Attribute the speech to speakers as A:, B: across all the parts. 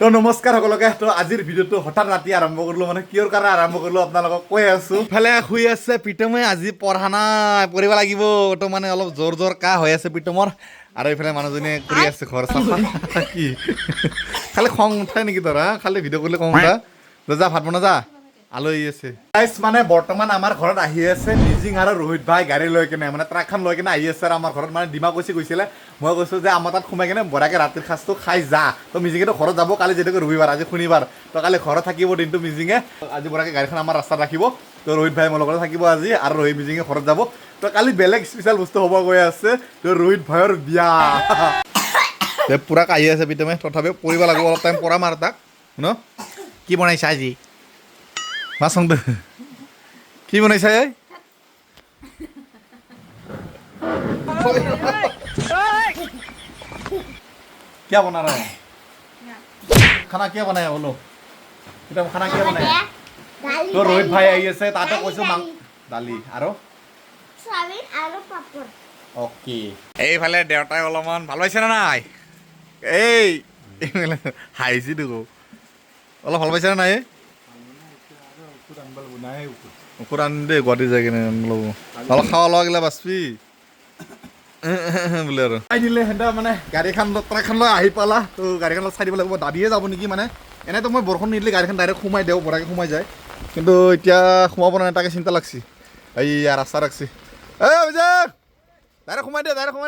A: তো নমস্কাৰ সকলোকে তো আজিৰ ভিডিঅ'টো হঠাৎ ৰাতি আৰম্ভ কৰিলোঁ মানে কিয়ৰ কাৰণে আৰম্ভ কৰিলোঁ আপোনালোকক কৈ আছোঁ ইফালে শুই আছে প্ৰীতমে আজি পঢ়া নাই পঢ়িব লাগিব তো মানে অলপ জোৰ জোৰ কাহ হৈ আছে প্ৰীতমৰ আৰু ইফালে মানুহজনীয়ে কৰি আছে ঘৰ চাফা কি খালি খং উঠাই নেকি তোৰ খালি ভিডিঅ' কৰিলে খং উঠা যা ভাত বনা যা আলহী আছে গাইছ মানে বৰ্তমান আমাৰ ঘৰত আহি আছে মিজিং আৰু ৰোহিত ভাই গাড়ী লৈ কিনে মানে ট্ৰাকখন লৈ কিনে আহি আছে আৰু আমাৰ ঘৰত মানে ডিমা কৈছিলে মই কৈছোঁ যে আমাৰ তাত সোমাই কিনে বঢ়াকৈ ৰাতিৰ সাঁজটো খাই যা তো মিজিঙেতো ঘৰত যাব কালি যিহেতুকে ৰবিবাৰ আজি শনিবাৰ তো কালি ঘৰত থাকিব দিনটো মিজিঙে আজি বঢ়াকৈ গাড়ীখন আমাৰ ৰাস্তাত ৰাখিব তো ৰোহিত ভাই মোৰ লগতে থাকিব আজি আৰু ৰোহিত মিজিঙে ঘৰত যাব তো কালি বেলেগ স্পেচিয়েল বস্তু হ'ব গৈ আছে তো ৰোহিত ভাইৰ বিয়া পূৰা কাহি আছে প্ৰীতমে তথাপিও পঢ়িব লাগিব অলপ টাইম পঢ়াম আৰু তাক ন কি বনাইছা আজি মা সঙ্গ কি বনাইছা এই क्या बना रहा है खाना क्या बनाया बोलो बेटा खाना क्या बनाया तो रोहित भाई आई আছে তাতে কৈছো মাং দালি আৰু সয়াবিন আৰু পাপৰ ওকে এইফালে দেউতাই অলপমান ভাল পাইছে না নাই এই হাইছি দেখো অলপ ভাল পাইছে না নাই ukuran deh gua di jaga nih lo kalau kalau gila baspi bener ini hendak mana gari kan lo trek kan lo ahi pala tuh gari kan lo side pala gua tadi aja niki mana ini tuh mau borkon nidli gari kan direct khumai deo borake khumai jay কিন্তু এতিয়া খুমাব না তাকে চিন্তা লাগছি এই আর রাস্তা রাখছি এই অভিষেক ডাইরেক্ট খুমাই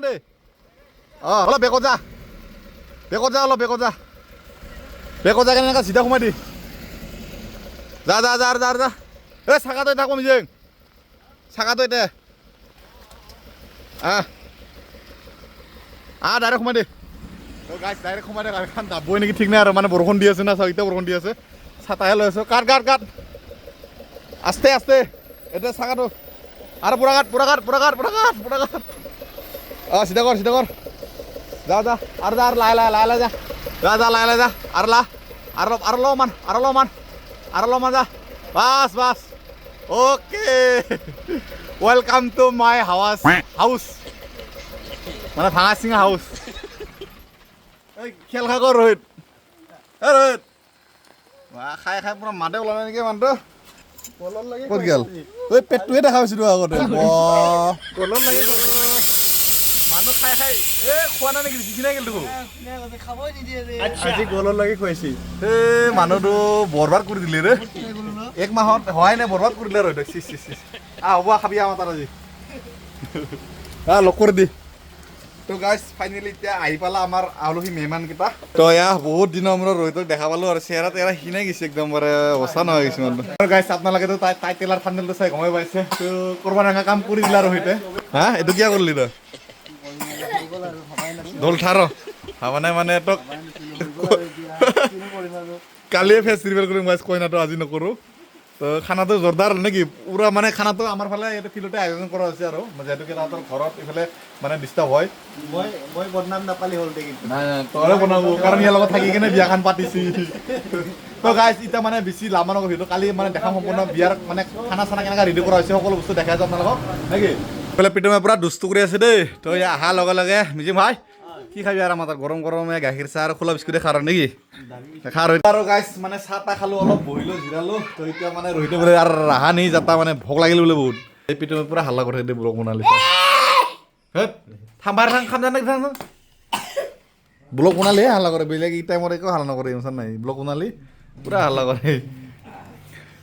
A: দে অলপ বেকত যা অলপ বেকত যা কেনেকা চিধা খুমাই দি যা এই চাকা তই থাকো মিজিং চাকা তই দে ডাইৰেক্ট সোমাই দে গাইছ ডাইৰেক্ট সোমাই দে গাড়ীখন যাবই নেকি ঠিক নাই আৰু মানে বৰষুণ দি আছে না চাওক এতিয়া বৰষুণ দি আছে ছাতাহে লৈ আছোঁ কাট আস্তে এতিয়া চাকাটো আৰু পুৰা কাট চিধা কৰ যা আৰু যা লাহে লাহে যা আৰু ল মান যা বাস okay welcome to my house মানে ভাঙা চিঙা হাউস খেল খা কৰ ৰোহিত খাই পুৰা মাতে ওলা নাই নেকি মানুহটো ক'ত গেল ঐ পেটটোৱে দেখা পাইছিলোঁ আগতে কলৰ লাগে মানুহ খাই খোৱা নাই নেকি জিকি নাই গেল দেখোন আজি গলৰ লাগি খুৱাইছি মানুহটো বৰবাদ কৰি দিলে ৰে এক মাহত হোৱাই নাই বৰবাদ কৰি দিলে ৰ হ'ব খাবি আমাৰ তাত আজি লগ কৰি দি তো গাইছ ফাইনেলি এতিয়া আহি পালা আমাৰ আলহী মেহমানকেইটা তো বহুত দিনৰ মূৰত ৰোহিতক দেখা পালোঁ আৰু চেহেৰা তেহেৰা খিনাই গৈছে একদম অচা নহয় গৈছে মানুহ গাইছ আপোনালোকেতো তাই টেলাৰ থাম্বনেইলটো চাই গমেই পাইছে তো কৰবাৰ এনেকুৱা কাম কৰি দিলা ৰোহিতে এইটো কিয় কৰিলি তই ঢোল ঠাৰ ভাবা নাই মানে তোক কালিয়ে ফেচ ৰিভিল কৰিম গাইছ কইনাটো আজি নকৰোঁ তো খানাটো জোৰদাৰ নেকি পুৰা মানে খানাটো আমাৰ ফালে এইটো ফিল্ডতে আয়োজন কৰা হৈছে আৰু যিহেতুকে তাহাঁতৰ ঘৰত এইফালে মানে ডিষ্টাৰ্ব হয় মই বদনাম নাপালি হ'ল দে কিন্তু নাই তই বনাব কাৰণ ইয়াৰ লগত থাকি কিনে বিয়াখন পাতিছি তো গাইছ এতিয়া মানে বেছি লাম্বা নকৰোঁ সেইটো কালি মানে দেখাম সম্পূৰ্ণ বিয়াৰ মানে খানা চানা কেনেকৈ ৰেডি কৰা হৈছে সকলো বস্তু দেখাই যাম আপোনালোকক নেকি এইফালে প্ৰীতমে পুৰা দুষ্ট কৰি আছে দেই তো অহাৰ লগে লগে মিজিম ভাই কি খাবি আৰু আমাৰ গৰম গাখীৰ চাহ আৰু খোলা বিস্কুটে খাৰ নেকি আৰু গাইছ মানে চাহ তাহ খালোঁ অলপ বহিলোঁ জিৰালোঁ তো এতিয়া মানে ৰহিতে বোলে আৰু ৰাহা নি যাতা মানে ভোক লাগিল বোলে বহুত এই প্ৰীতমে পুৰা হাল্লা কৰি দে ব্লগ বনালি ব্লগ বনালি হাল্লা কৰে বেলেগ এই টাইমত একো হাল্লা নকৰে নাই ব্লগ বনালি পুৰা হাল্লা কৰে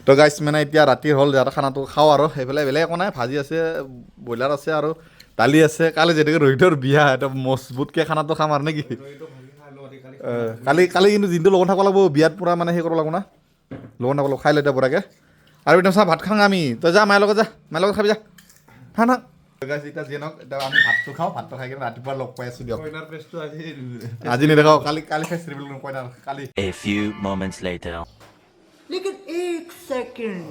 A: তো গাইছ মানে এতিয়া ৰাতি হ'ল যাতে খানাটো খাওঁ আৰু সেইফালে বেলেগ একো নাই ভাজি আছে ব্ৰইলাৰ আছে আৰু দালি আছে কালি যেনেকৈ ৰোহিতৰ বিয়া এটা মজবুতকৈ খানাটো খাম আৰু নেকি কালি কিন্তু দিনটো লগত থাকিব লাগিব বিয়াত পূৰা মানে সেই কৰিব লাগিব না লগত থাকিব লাগিব খাই লৈ এতিয়া পৰাকৈ আৰু একদম চাহ ভাত খাওঁ আমি তই যা মাৰ লগত খাবি যা হা না এতিয়া যিয়ে নহওক এতিয়া আমি ভাতটো খাওঁ ভাতটো খাই কিনে ৰাতিপুৱা লগ পাই আছোঁ দিয়ক আজি নেদেখাওঁ কালি ফেচ ৰিভিল কৰিম কইনাৰ কালি
B: A few moments later.
C: लेकिन एक सेकंड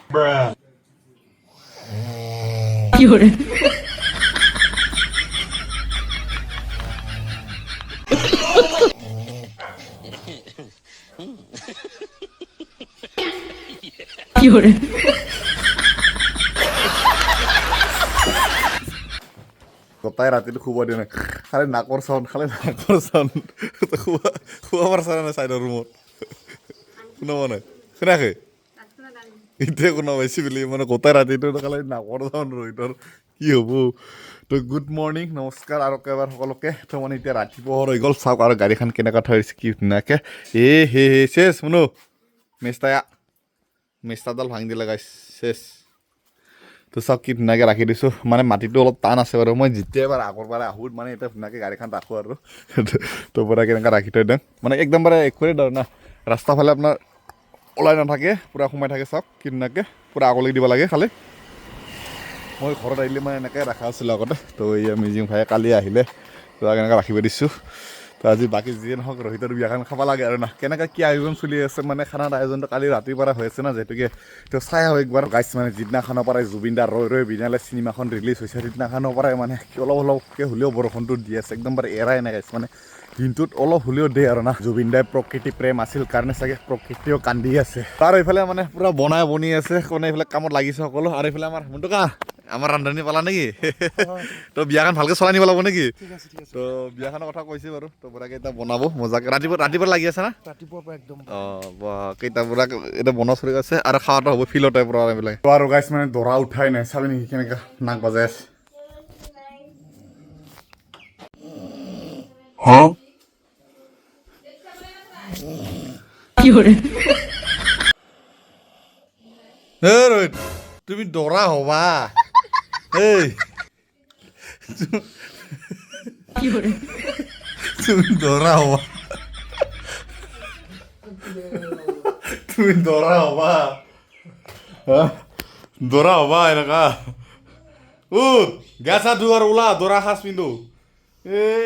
B: Bruh.
A: গোটাই ৰাতিটো শুব দিয়া নাই খালি নাকৰ চাউণ্ড শুব পাৰিছা নাই চাইডৰ ৰুমত শুনাব নাই শুনাকে এতিয়া শুনা পাইছি বুলি মানে গোটাই ৰাতিটো খালি নাকৰ চাউণ্ড ৰহিতৰ কি হ'ব তো গুড মৰ্ণিং নমস্কাৰ আৰু একেবাৰে সকলোকে তো মানে এতিয়া ৰাতিপুৱা হৈ গ'ল চাওক আৰু গাড়ীখন কেনেকুৱা থৈছে কি ধুনীয়াকে হে চেছ শুনো মেষ্টাডাল ভাঙি দিলে গাইছ চেছ তো চাওক কি ধুনীয়াকৈ ৰাখি দিছোঁ মানে মাটিটো অলপ টান আছে বাৰু মই যেতিয়াই এবাৰ আগৰ পৰা আহোঁ মানে এতিয়া ধুনীয়াকৈ গাড়ীখন ৰাখোঁ আৰু তো পৰা কেনেকৈ ৰাখি থৈ দিওঁ মানে একদম বাৰে একোৱেই ধৰ না ৰাস্তাৰ ফালে আপোনাৰ ওলাই নাথাকে পূৰা সোমাই থাকে চাওক কি ধুনীয়াকৈ পূৰা আগলৈ দিব লাগে খালি মই ঘৰত আহিলে মানে এনেকৈ ৰখা আছিলোঁ আগতে তো এই মিজিং ভাই কালি আহিলে তো কেনেকৈ ৰাখিব দিছোঁ তো আজি বাকী যিয়ে নহওক ৰোহিতৰ বিয়াখন খাব লাগে আৰু না কেনেকৈ কি আয়োজন চলি আছে মানে খানাৰ আয়োজনটো কালি ৰাতিৰ পৰা হৈ আছে না যিহেতুকে তো চাই আহোঁ একবাৰ গাইছ মানে যিদিনাখনৰ পৰাই জুবিন দাৰ ৰৈ বিনালে চিনেমাখন ৰিলিজ হৈছে সিদিনাখনৰ পৰাই মানে অলপকৈ হ'লেও বৰষুণটো দি আছে একদম বাৰে এৰাই নাই গাইছ মানে দিনটোত অলপ হ'লেও দিয়ে আৰু না জুবিন দাই প্ৰকৃতি প্ৰেম আছিল কাৰণে চাগে প্ৰকৃতিও কান্দি আছে আৰু এইফালে মানে পূৰা বনি আছে কোনে এইফালে কামত লাগিছে সকলো আৰু এইফালে আমাৰ মুণ্টুকা আমাৰ ৰান্ধনি পালা নেকি তো বিয়াখন ভালকৈ চলাই নিব লাগিব নেকি তো বিয়াখনৰ কথা কৈছে বাৰু তো পূৰাকৈ এতিয়া বনাব মজাকৈ ৰাতিপুৱা লাগি আছে না
D: ৰাতিপুৱাৰ পৰা একদম
A: কেইটা পূৰা এতিয়া বনোৱা চলি আছে আৰু খাৱাটো হ'ব ফিল্ডতে পূৰা এইবিলাক তো আৰু গাইছ মানে দৰা উঠাই নাই চাবি নেকি কেনেকৈ নাক বাজাই আছে ৰোহিত তুমি দৰা হবা এই তুমি দৰা হবা তুমি দৰা হবা দৰা হবা এনেকা গা চা ধু আৰু ওলা দৰা সাজ পিন্ধো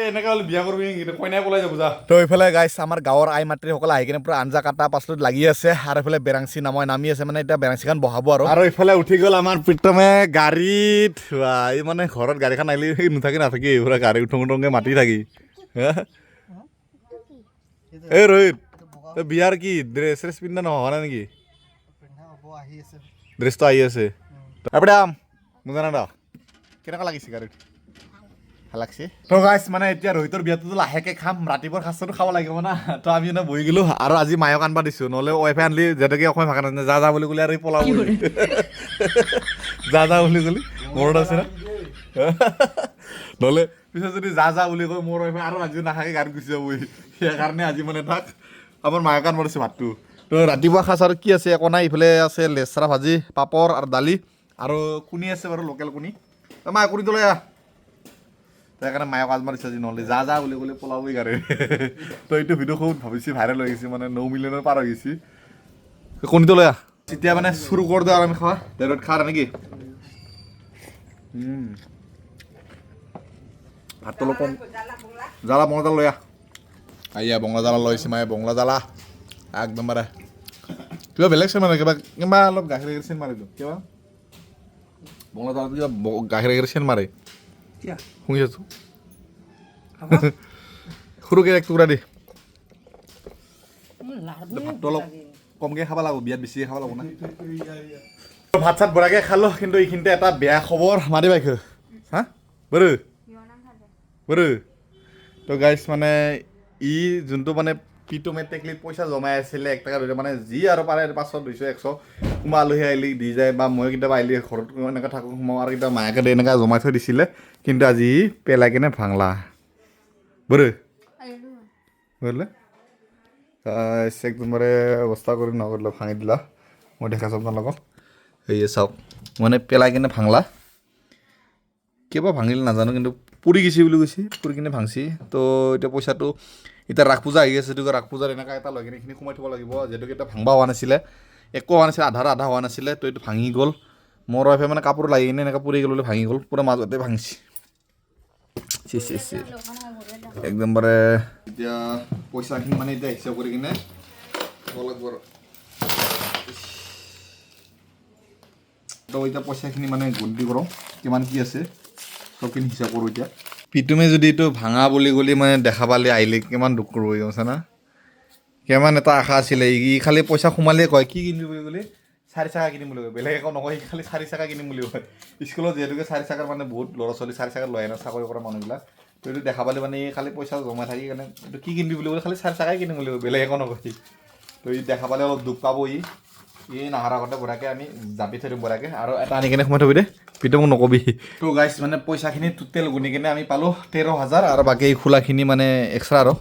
A: এনেকা হ'লে বিয়া কৰিবি নেকি কইনাই পলাই যাব যা তো এইফালে গাইছ আমাৰ গাঁৱৰ আই মাতৃসকলে আহি কিনে পূৰা আঞ্জা কাটা পাছলত লাগি আছে আৰু এইফালে বেৰাংচি নামি আছে মানে এতিয়া বেৰাংচিখন বহাব আৰু এইফালে উঠি গ'ল আমাৰ প্ৰীতমে গাড়ীত এই মানে ঘৰত গাড়ীখন আহিলে নাথাকি এইফালে গাড়ী উঠোংকে মাতি থাকি এই ৰোহিত বিয়াৰ কি ড্ৰেছ পিন্ধা নহয় নাই নেকি ড্ৰেছটো আহি আছে বুজা নাই কেনেকুৱা লাগিছে গাড়ীত লাগছে তো গাইছ মানে এতিয়া ৰোহিতৰ বিয়াটোতো লাহেকৈ খাম ৰাতিপুৱাৰ সাঁজটো খাব লাগিব না তো আমি এনে বহি গ'লোঁ আৰু আজি মায়ক আনবা দিছোঁ নহ'লে ৱাইফাই আনলি যেনেকৈ অসমীয়া ভাষা নাজানে যা বুলি ক'লে আৰু পলাব যা বুলি ক'লি মনত আছে না নহ'লে পিছত যদি যা বুলি কয় মোৰ ৱাইফাই আৰু আজি নাখাকে গাড়ীত গুচি যাবহি সেইকাৰণে আজি মানে তাক আমাৰ মায়ক আনবা দিছোঁ ভাতটো তো ৰাতিপুৱা সাঁজ আৰু কি আছে একো নাই ইফালে আছে লেচৰা ভাজি পাপৰ আৰু দালি আৰু কুনি আছে বাৰু লোকেল কুনি মায়ে কুনিটো লৈ আহ সেইকাৰণে মায়ক আজ মাৰিছে আজি নহ'লে যা বুলি ক'লে পলাবই গাড়ী তো এইটো ভিডিঅ' খুব ভাবিছে ভাইৰেল হৈ গৈছে মানে 9 মিলিয়নৰ পাৰ হৈ গৈছে কণীটো লৈ আহ এতিয়া মানে চুৰু কৰি দিওঁ আৰু আমি খোৱা ডাইৰেক্ট খাৰ নেকি ভাতটো অলপ কম জ্বালা বঙলা জ্বালা লৈ আহ বঙলা জ্বালা লৈছে মায়ে বঙলা জ্বালা একদম বাৰে কিবা বেলেগ চেন মাৰে কিবা অলপ গাখীৰ চেন মাৰে কিবা বঙলা জ্বালাটো কিবা গাখীৰ চেন মাৰে শুনি আছোঁ সৰুকৈ এক টুকুৰা দি ভাতটো অলপ কমকৈ খাব লাগিব বিয়াত বেছিকৈ খাব লাগিব না ভাত চাত বঢ়াকৈ খালোঁ কিন্তু এইখিনিতে এটা বেয়া খবৰ মাতি পাইছোঁ হা বৰু তো গাইছ মানে ই যোনটো মানে পিটুমে টেকলিত পইচা জমাই আছিলে 1 টকা 2 টকা মানে যি আৰু পাৰে 500 200 100 কোনোবা আলহী আহিলে দি যায় বা মই কেতিয়াবা আহিলে ঘৰত এনেকৈ থাকোঁ সোমাওঁ আৰু কেতিয়াবা মায়াকে এনেকৈ জমাই থৈ দিছিলে কিন্তু আজি পেলাই কিনে ভাঙলা বৰু বুজিলে একদমবাৰে অৱস্থা কৰি নকৰিলে ভাঙি দিলা মই দেখাইছোঁ আপোনালোকক সেয়ে চাওক মানে পেলাই কিনে ভাঙলা কিবা ভাঙিলে নাজানো কিন্তু পুৰি গৈছে বুলি কৈছে পুৰি কিনে ভাঙছি তো এতিয়া পইচাটো এতিয়া ৰাস পূজা আহি আছে ৰাস পূজাৰ এনেকুৱা এটা লৈ কিনে এইখিনি সোমাই থ'ব লাগিব যিহেতুকে এতিয়া ভাঙবা হোৱা নাছিলে একো হোৱা নাছিলে আধা হোৱা নাছিলে তো এইটো ভাঙি গ'ল মোৰ ৱাইফে মানে কাপোৰ লাগি কিনে এনেকৈ পুৰি গ'ল ভাঙি গ'ল পূৰা মাজতে ভাঙিছে একদমবাৰে এতিয়া পইচাখিনি মানে এতিয়া হিচাপ কৰি কিনে তো এতিয়া পইচাখিনি মানে গন্তি কৰোঁ কিমান কি আছে চবখিনি হিচাপ কৰোঁ এতিয়া পিটুমে যদি এইটো ভাঙা বুলি গ'লে মানে দেখা পালে আহিলে কিমান দুখ কৰিব গম পাইছা না কিমান এটা আশা আছিলে ই খালি পইচা সোমালেই কয় কি কিনিবি বুলি ক'লে 4 চাকা কিনিম বুলি কয় বেলেগ একো নকয় খালি 4 চাকা কিনিম বুলি কয় স্কুলত যেহেতুকে 4 চাকাৰ মানে বহুত ল'ৰা ছোৱালী 4 চাকা লয় না চাকৰি কৰা মানুহবিলাক তো এইটো দেখা পালে মানে খালি পইচা জমা থাকি কাৰণে এইটো কি কিনিবি বুলি ক'লে খালি 4 চাকাই কিনিম বুলি কয় বেলেগ একো নকয় তো ই দেখা পালে অলপ দুখ পাব ই নাহাৰ আগতে বঢ়াকে আমি জাপি থৈ দিম বঢ়াকে আৰু এটা আনি কিনে সোমাই থবি দে পিতো মোক নকবি তো গাইছ মানে পইচাখিনি টোটেল গুনি কিনে আমি পালোঁ 13,000 আৰু বাকী খোলাখিনি মানে এক্সট্ৰা আৰু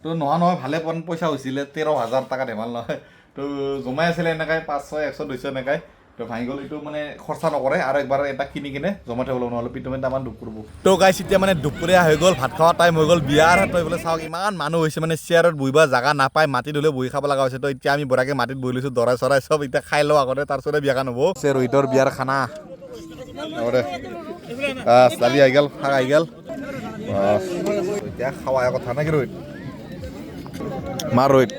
A: তো নহয় ভালে পইচা হৈছিলে 13,000 টকা ধেমাল নহয় তো জমাই আছিলে এনেকৈ 500 100 200 এনেকৈ তো ভাঙি গ'ল এইটো মানে খৰচা নকৰে আৰু একবাৰ এটা কিনি কিনে জমা থ'ব নহ'লে পিটুমেণ্ট আমাৰ দুখ কৰিব তো গাইছ এতিয়া মানে দুপৰীয়া হৈ গ'ল ভাত খোৱা টাইম হৈ গ'ল বিয়াৰ তো এইফালে চাওক ইমান মানুহ হৈছে মানে চেয়াৰত বহিব জাগা নাপায় মাটিত হ'লেও বহি খাব লগা হৈছে তো এতিয়া আমি বঢ়াকে মাটিত বহি লৈছোঁ দৰাই চৰাই চব এতিয়া খাই লওঁ আগতে তাৰপিছতে বিয়াখন হ'ব ৰোহিতৰ বিয়াৰ খানা দালি আহি গ'ল শাক আহি গ'ল এতিয়া খাৱা কথা নে কি ৰোহিত মাৰ ৰোহিত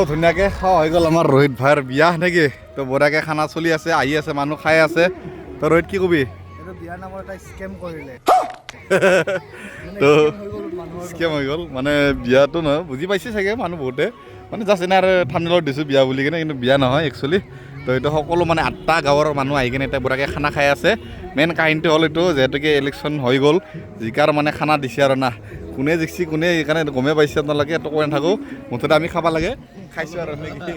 A: ধুনীয়াকে খাওয়া হৈ গ'ল আমাৰ ৰোহিত ভাইৰ বিয়া নেকি তো বঢ়িয়াকে খানা চলি আছে আহি আছে মানুহ খাই আছে তো ৰোহিত কি কবি
D: বিয়াৰ নামৰ এটা স্কেম কৰিলে
A: তো স্কেম হৈ গ'ল মানে বিয়াটো নহয় বুজি পাইছে চাগে মানুহ বহুতে মানে জাষ্ট এনে আৰু থামনেলত দিছোঁ বিয়া বুলি কিনে কিন্তু বিয়া নহয় একচুৱেলি তো এইটো সকলো মানে 8টা গাঁৱৰ মানুহ আহি কিনে এতিয়া বঢ়িয়াকে খানা খাই আছে মেইন কাহিনীটো হ'ল এইটো যিহেতুকে ইলেকশ্যন হৈ গ'ল জিকাৰ মানে খানা দিছে আৰু না কোনে জিকছি কোনে সেইকাৰণে গমেই পাইছে আপোনালোকে এইটো কৈ নাথাকোঁ মুঠতে আমি খাব লাগে খাইছোঁ আৰু নেকি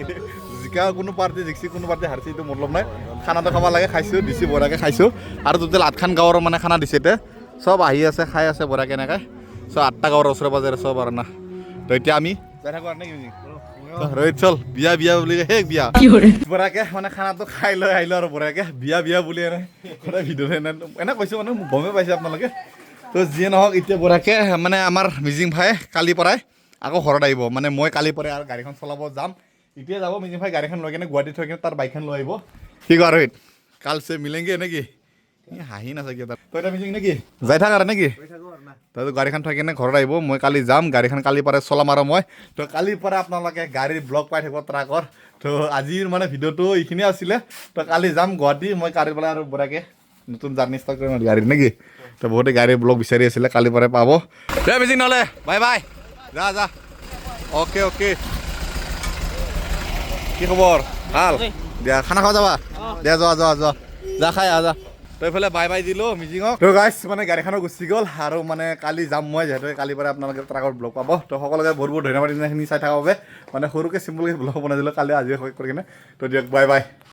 A: জিকা কোনো পাৰ্টি জিকছি কোনো পাৰ্টি হাৰছি এইটো মতলব নাই খানাটো খাব লাগে খাইছোঁ দিছি বঢ়িয়াকে খাইছোঁ আৰু টোটেল 8খন গাঁৱৰ মানে খানা দিছে এতিয়া চব আহি আছে খাই আছে বঢ়িয়াকে এনেকৈ চব 8টা গাঁৱৰ ওচৰে পাজৰে চব আৰু না তো এতিয়া আমি যাই থাকোঁ আৰু নেকি ৰোহিত চল বিয়া বুলি হে বিয়া বঢ়িয়াকে মানে খানাটো খাই লৈ আহিলোঁ আৰু বঢ়িয়াকে বিয়া বুলি এনে সদায় ভিডিঅ' এনে কৈছোঁ মানে গমেই পাইছে আপোনালোকে তো যিয়ে নহওক এতিয়া বঢ়িয়াকে মানে আমাৰ মিজিং ভাই কালিৰ পৰাই আকৌ ঘৰত আহিব মানে মই কালিৰ পৰাই আৰু গাড়ীখন চলাব যাম এতিয়া যাব মিজিং ভাই গাড়ীখন লৈ কিনে গুৱাহাটীত থৈ কিনে তাৰ বাইকখন লৈ আহিব কি কোৱা ৰোহিত কাল চে মিলেংগে নেকি হাঁহি নাথাকে তাত তই এটা মিজিং নেকি যাই থাক আৰু নেকি তই গাড়ীখন থৈ কিনে ঘৰত আহিব মই কালি যাম গাড়ীখন কালিৰ পৰাই চলাম আৰু মই তো কালিৰ পৰা আপোনালোকে গাড়ীৰ ব্লগ পাই থাকিব ট্ৰাকৰ তো আজিৰ মানে ভিডিঅ'টো এইখিনিয়ে আছিলে তো কালি যাম গুৱাহাটী মই কালিৰ পৰা আৰু বঢ়িয়াকে নতুন জাৰ্ণি ষ্টাৰ্ট কৰিম গাড়ীত নেকি তো বহুতে গাড়ীৰ ব্লগ বিচাৰি আছিলে কালিৰ পৰাই পাব দে মিজিং নহ'লে বাই বাই যা অ'কে কি খবৰ ভাল দিয়া খানা খাব যাবা দিয়া যোৱা যা খাই যা তো এইফালে বাই দিলোঁ মিজিঙক তো গাইছ মানে গাড়ীখনো গুচি গ'ল আৰু মানে কালি যাম মই যিহেতু কালিৰ পৰা আপোনালোকে ট্ৰাকত ব্লগ পাব তো সকলোকে বহুত ধন্যবাদ দিনাখিনি চাই থকা বাবে মানে সৰুকৈ চিম্পলকৈ ব্লগ বনাই দিলোঁ কালি আজি শেষ কৰি কিনে তো দিয়ক বাই